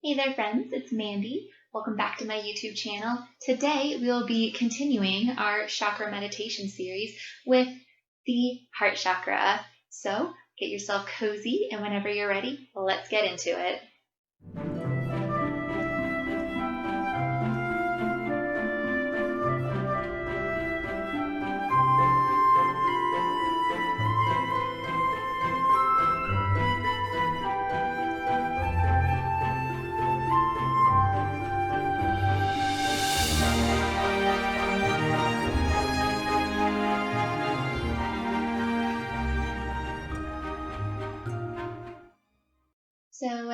Hey there friends, it's Mandy. Welcome back to my YouTube channel. Today we will be continuing our chakra meditation series with the heart chakra. So get yourself cozy and whenever you're ready, let's get into it. So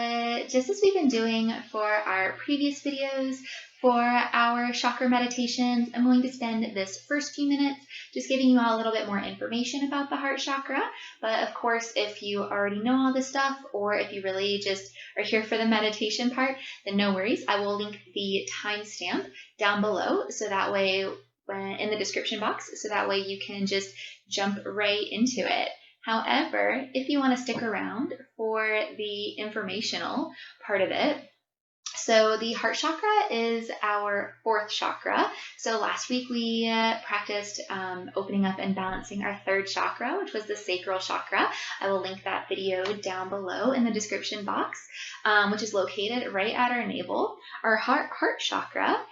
just as we've been doing for our previous videos, for our chakra meditations, I'm going to spend this first few minutes just giving you all a little bit more information about the heart chakra. But of course, if you already know all this stuff, or if you really just are here for the meditation part, then no worries. I will link the timestamp down below so that way in the description box, so that way you can just jump right into it. However, if you want to stick around for the informational part of it, so the heart chakra is our fourth chakra. So last week we practiced opening up and balancing our third chakra, which was the sacral chakra. I will link that video down below in the description box, which is located right at our navel. Our heart chakra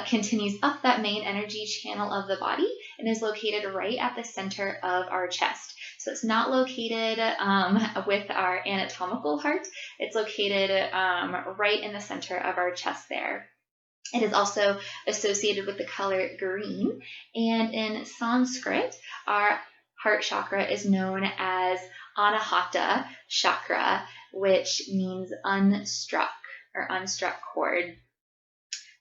continues up that main energy channel of the body and is located right at the center of our chest. So it's not located with our anatomical heart. It's located right in the center of our chest there. It is also associated with the color green. And in Sanskrit, our heart chakra is known as anahata chakra, which means unstruck or unstruck chord.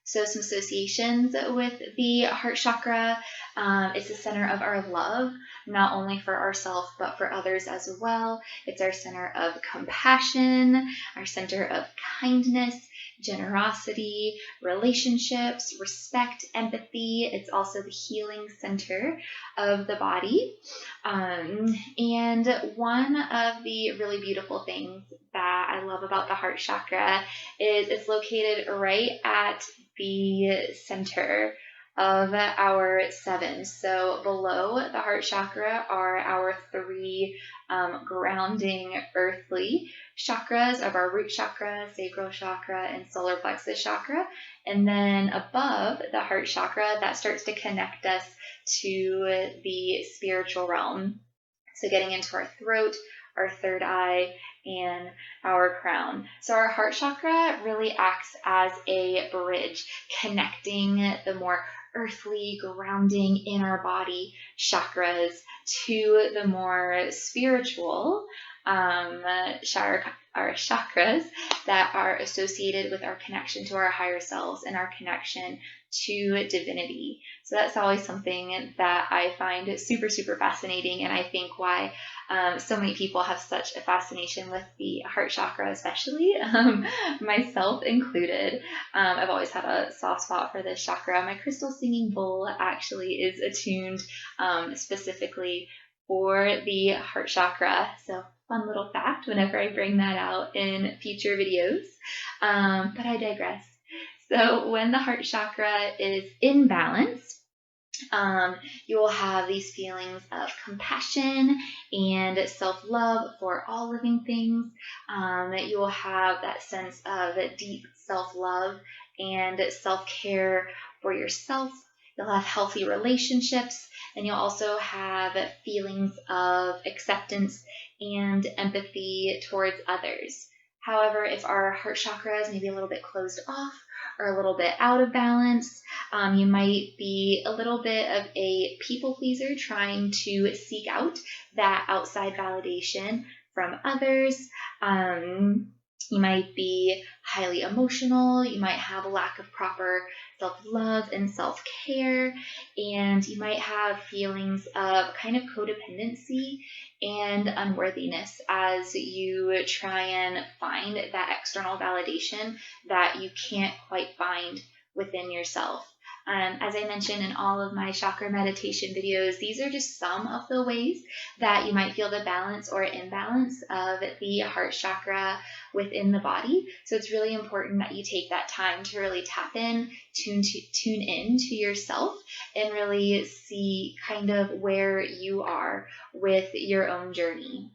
So some associations with the heart chakra. It's the center of our love, not only for ourselves, but for others as well. It's our center of compassion, our center of kindness, generosity, relationships, respect, empathy. It's also the healing center of the body. And one of the really beautiful things that I love about the heart chakra is it's located right at the center of our seven. So below the heart chakra are our three grounding earthly chakras of our root chakra, sacral chakra, and solar plexus chakra. And then above the heart chakra, that starts to connect us to the spiritual realm. So getting into our throat, our third eye, and our crown. So our heart chakra really acts as a bridge connecting the more earthly, grounding in our body chakras to the more spiritual chakras that are associated with our connection to our higher selves and our connection to divinity. So that's always something that I find super, super fascinating, and I think why so many people have such a fascination with the heart chakra, especially myself included. I've always had a soft spot for this chakra. My crystal singing bowl actually is attuned specifically for the heart chakra. So fun little fact whenever I bring that out in future videos. But I digress. So when the heart chakra is in balance, you will have these feelings of compassion and self-love for all living things. You will have that sense of deep self-love and self-care for yourself. You'll have healthy relationships, and you'll also have feelings of acceptance and empathy towards others. However, if our heart chakra is maybe a little bit closed off or a little bit out of balance, you might be a little bit of a people pleaser trying to seek out that outside validation from others. You might be highly emotional. You might have a lack of proper self-love and self-care, and you might have feelings of kind of codependency and unworthiness as you try and find that external validation that you can't quite find within yourself. As I mentioned in all of my chakra meditation videos, these are just some of the ways that you might feel the balance or imbalance of the heart chakra within the body. So it's really important that you take that time to really tap in, tune in to yourself, and really see kind of where you are with your own journey.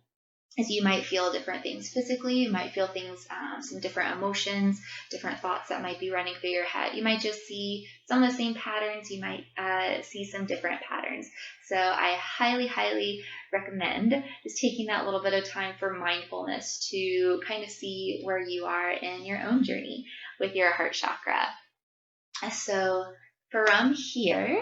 As you might feel different things physically, you might feel things, some different emotions, different thoughts that might be running through your head. You might just see some of the same patterns. You might see some different patterns. So I highly, highly recommend just taking that little bit of time for mindfulness to kind of see where you are in your own journey with your heart chakra. So from here,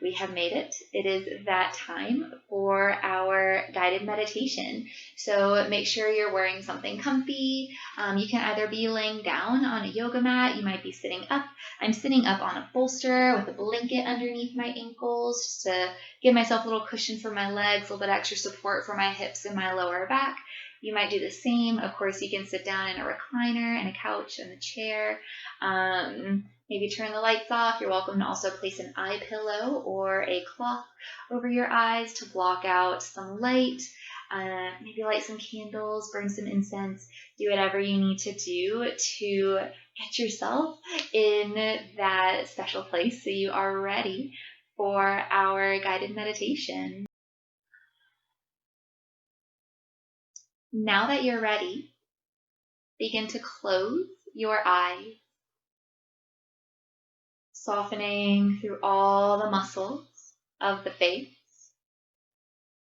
we have made it. It is that time for our guided meditation. So make sure you're wearing something comfy. You can either be laying down on a yoga mat. You might be sitting up. I'm sitting up on a bolster with a blanket underneath my ankles just to give myself a little cushion for my legs, a little bit extra support for my hips and my lower back. You might do the same. Of course, you can sit down in a recliner and a couch and a chair. Maybe turn the lights off. You're welcome to also place an eye pillow or a cloth over your eyes to block out some light. Maybe light some candles, burn some incense, do whatever you need to do to get yourself in that special place so you are ready for our guided meditation. Now that you're ready, begin to close your eyes, softening through all the muscles of the face,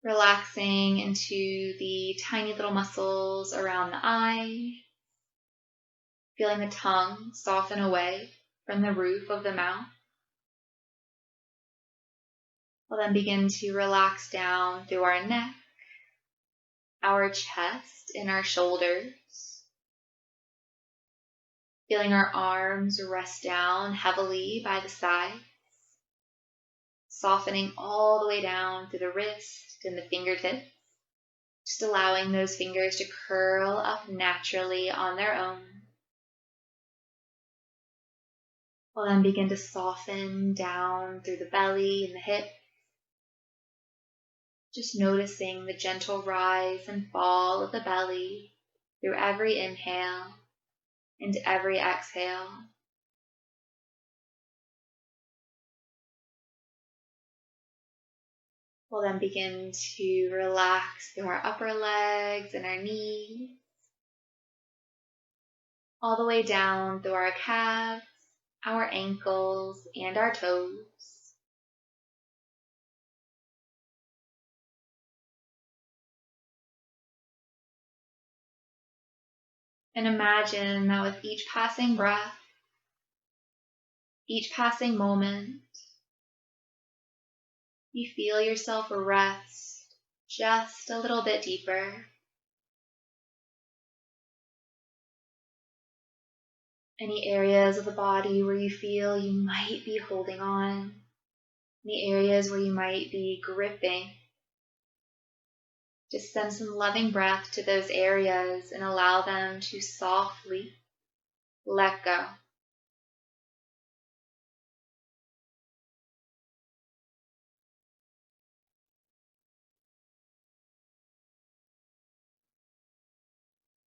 relaxing into the tiny little muscles around the eye, feeling the tongue soften away from the roof of the mouth. We'll then begin to relax down through our neck, our chest, and our shoulders. Feeling our arms rest down heavily by the sides, softening all the way down through the wrist and the fingertips, just allowing those fingers to curl up naturally on their own. We'll then begin to soften down through the belly and the hips, just noticing the gentle rise and fall of the belly through every inhale and every exhale. We'll then begin to relax through our upper legs and our knees, all the way down through our calves, our ankles, and our toes. And imagine that with each passing breath, each passing moment, you feel yourself rest just a little bit deeper. Any areas of the body where you feel you might be holding on, any areas where you might be gripping, just send some loving breath to those areas and allow them to softly let go.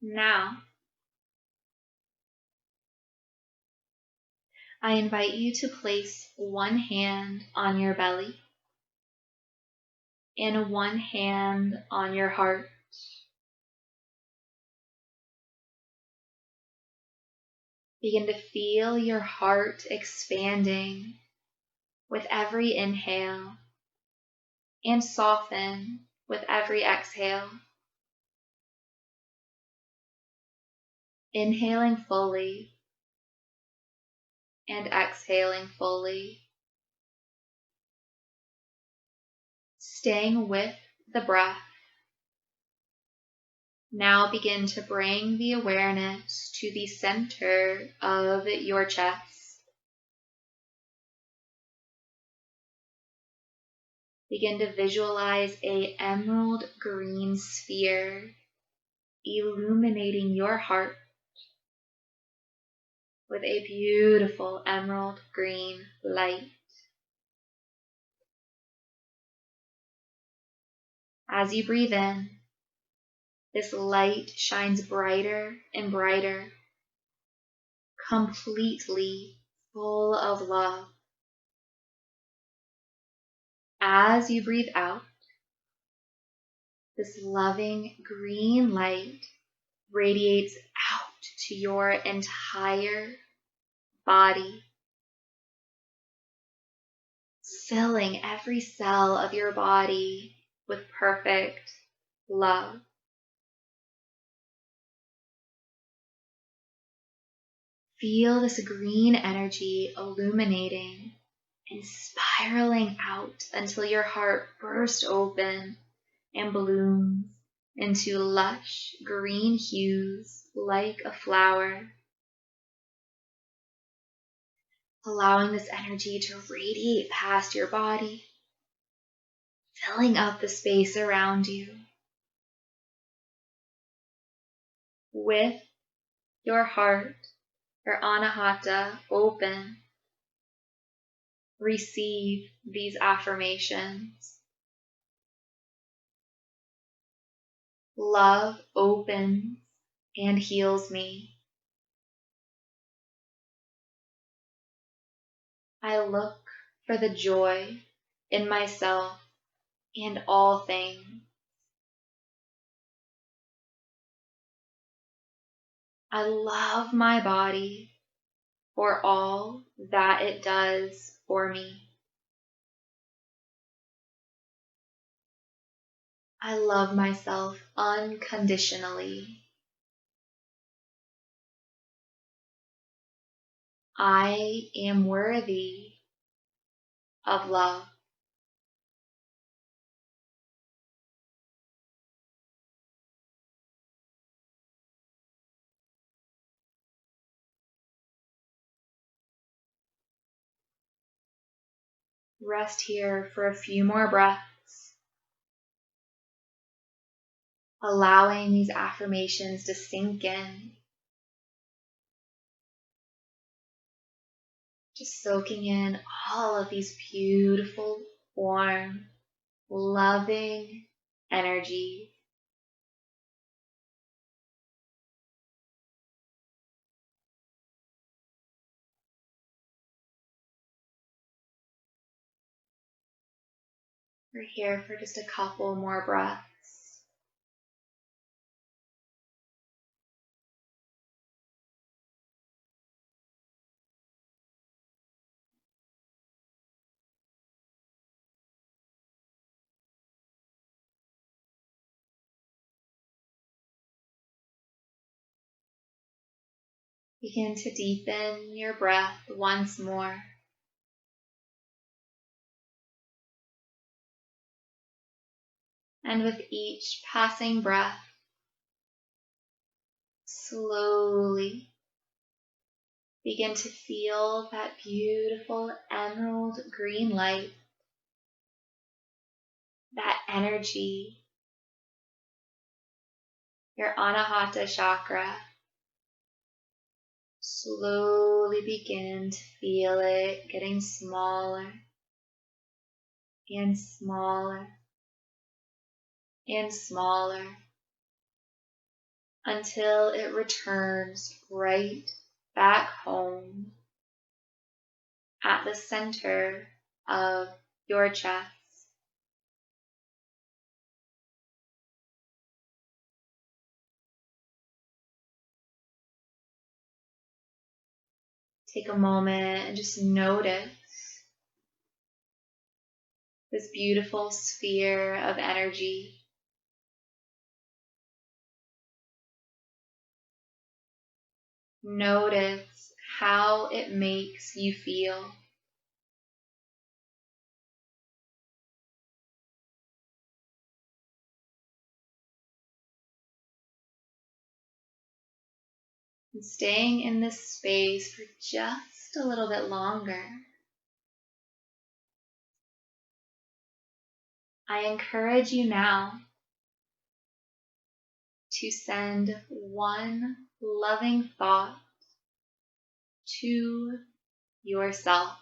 Now, I invite you to place one hand on your belly and one hand on your heart. Begin to feel your heart expanding with every inhale and soften with every exhale. Inhaling fully and exhaling fully. Staying with the breath. Now begin to bring the awareness to the center of your chest. Begin to visualize an emerald green sphere illuminating your heart, with a beautiful emerald green light. As you breathe in, this light shines brighter and brighter, completely full of love. As you breathe out, this loving green light radiates out to your entire body, filling every cell of your body with perfect love. Feel this green energy illuminating and spiraling out until your heart bursts open and blooms into lush green hues like a flower. Allowing this energy to radiate past your body, filling up the space around you. With your heart, your anahata, open, receive these affirmations. Love opens and heals me. I look for the joy in myself and all things. I love my body for all that it does for me. I love myself unconditionally. I am worthy of love. Rest here for a few more breaths, allowing these affirmations to sink in. Just soaking in all of these beautiful, warm, loving energies. We're here for just a couple more breaths. Begin to deepen your breath once more. And with each passing breath, slowly begin to feel that beautiful emerald green light, that energy, your anahata chakra. Slowly begin to feel it getting smaller and smaller and smaller until it returns right back home at the center of your chest. Take a moment and just notice this beautiful sphere of energy. Notice how it makes you feel. And staying in this space for just a little bit longer, I encourage you now to send one loving thought to yourself.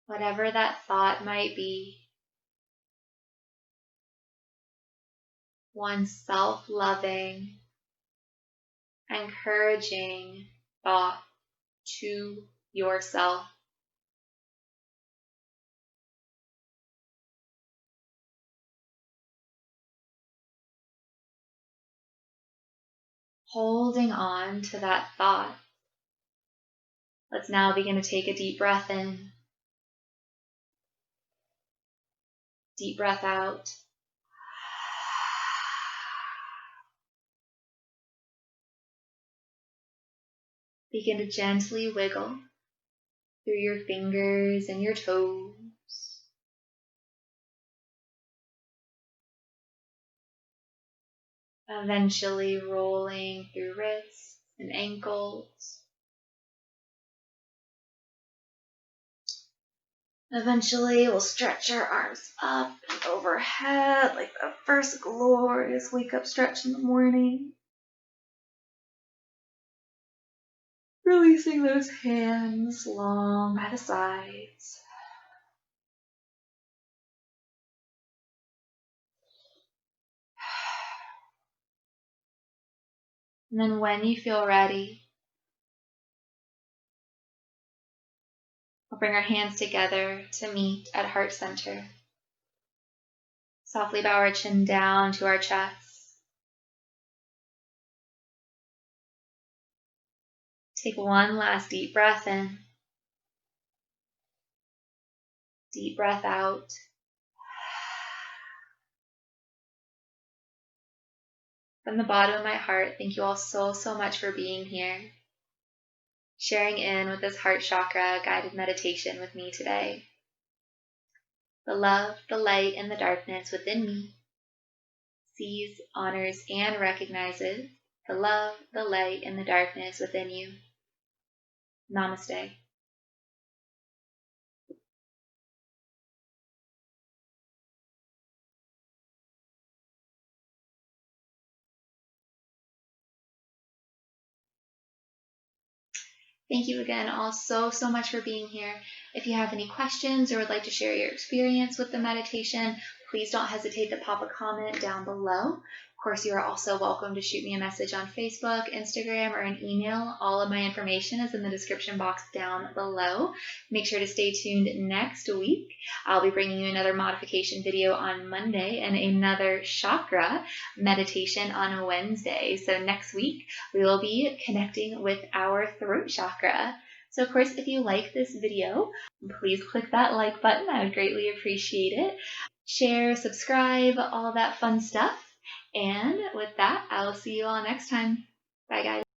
Whatever that thought might be, one self-loving, encouraging thought to yourself. Holding on to that thought. Let's now begin to take a deep breath in. Deep breath out. Begin to gently wiggle through your fingers and your toes. Eventually rolling through wrists and ankles. Eventually we'll stretch our arms up and overhead like the first glorious wake up stretch in the morning. Releasing those hands long by the sides. And then when you feel ready, we'll bring our hands together to meet at heart center. Softly bow our chin down to our chest. Take one last deep breath in. Deep breath out. From the bottom of my heart, thank you all so much for being here. Sharing in with this heart chakra guided meditation with me today. The love, the light, and the darkness within me sees, honors, and recognizes the love, the light, and the darkness within you. Namaste. Thank you again all so much for being here. If you have any questions or would like to share your experience with the meditation, please don't hesitate to pop a comment down below. Of course, you are also welcome to shoot me a message on Facebook, Instagram, or an email. All of my information is in the description box down below. Make sure to stay tuned next week. I'll be bringing you another modification video on Monday and another chakra meditation on Wednesday. So next week, we will be connecting with our throat chakra. So of course, if you like this video, please click that like button. I would greatly appreciate it. Share, subscribe, all that fun stuff. And with that, I'll see you all next time. Bye, guys.